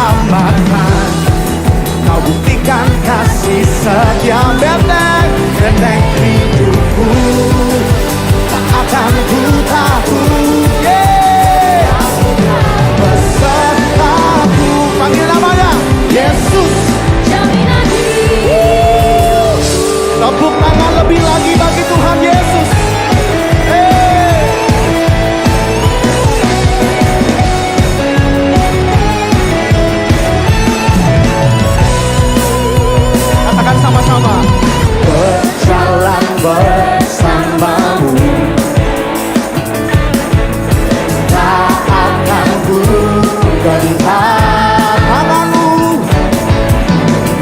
selamatkan. Kau buktikan kasih setia, benteng hidupku tak akan ku takut. Besertaku, panggil namanya Yesus. Tepuk tangan lebih lagi bagi Tuhan Yesus. Katakan sama-sama. Berjalan bersamamu, tak akan ku gentar.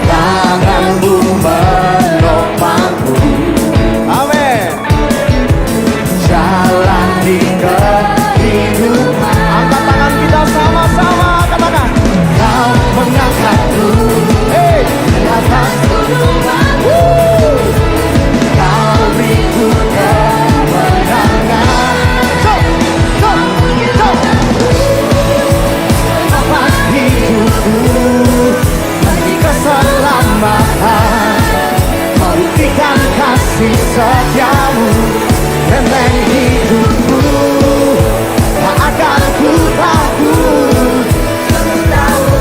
Tanganmu menopangku. Amin. Jalan di kehidupan. Angkat tangan kita sama-sama, katakan. Kau mengangkatku di atas gunung batu. Kau beriku kemenangan. Lepas hidupku bagi keselamatan. Buktikan kasih setiamu, benteng hidupku tak akan ku takut.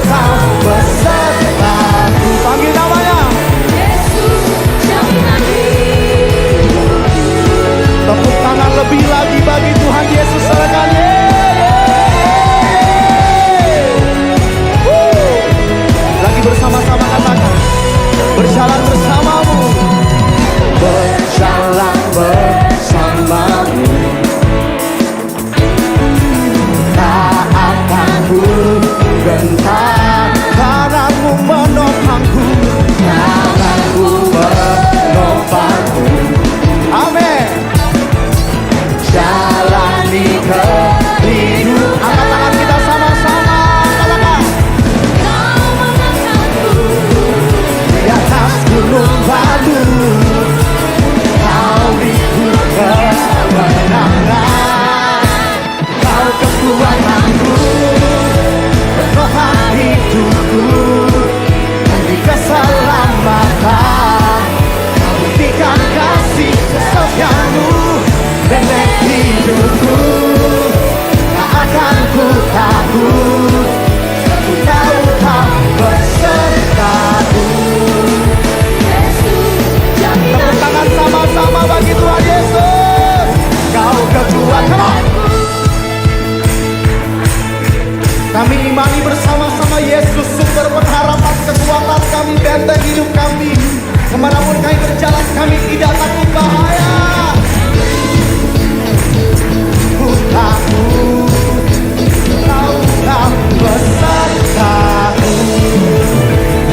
Kau besertaku, panggil namanya Yesus, jaminan hidup. Tepuk tangan lebih lagi bagi Tuhan Yesus sekali. Lagi bersama-sama katakan, berjalan bersamamu. Berjalan bersamamu, tak akan ku gentar. Tanganmu menopangku, tanganmu menopangku. Amin. Jalani kehidupan. Angkat tangan kita sama-sama, katakan. Kau mengangkatku di atas gunung batu. Kau beriku kemenangan. Kau kekuatanku, penopang hidupku, beri keselamatan. Kau buktikan kasih setiamu, benteng hidupku tak akan ku takut. Ku tahu kau besertaku. Tepuk tangan sama-sama bagi Tuhan Yesus. Kau kekuatan. Kami imani bersama-sama Yesus, sumber pengharapan, kekuatan kami, benteng hidup kami. Kemanapun kami berjalan, kami tidak takut bahaya. Ku takut, kau tak besertaku,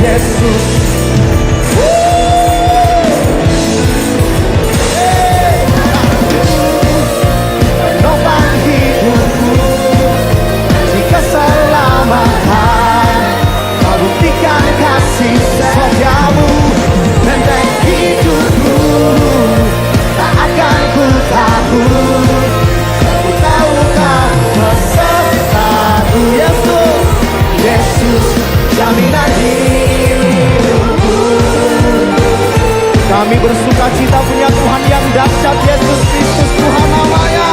Yesus. Penopang hidupku di keselamatan. Kau buktikan kasih setiamu, benteng hidupku tak akan ku takut. Ku tahu kau besertaku, Yesus. Yesus, jaminan hidupku. Kami bersuka cita punya Tuhan yang dahsyat, Yesus Kristus Tuhan namanya,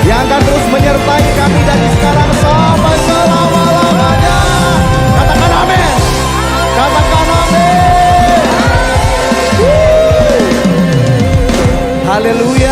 yang akan terus menyertai kami dari sekarang sampai selama-lamanya. Katakan amin. Katakan amin. Haleluya.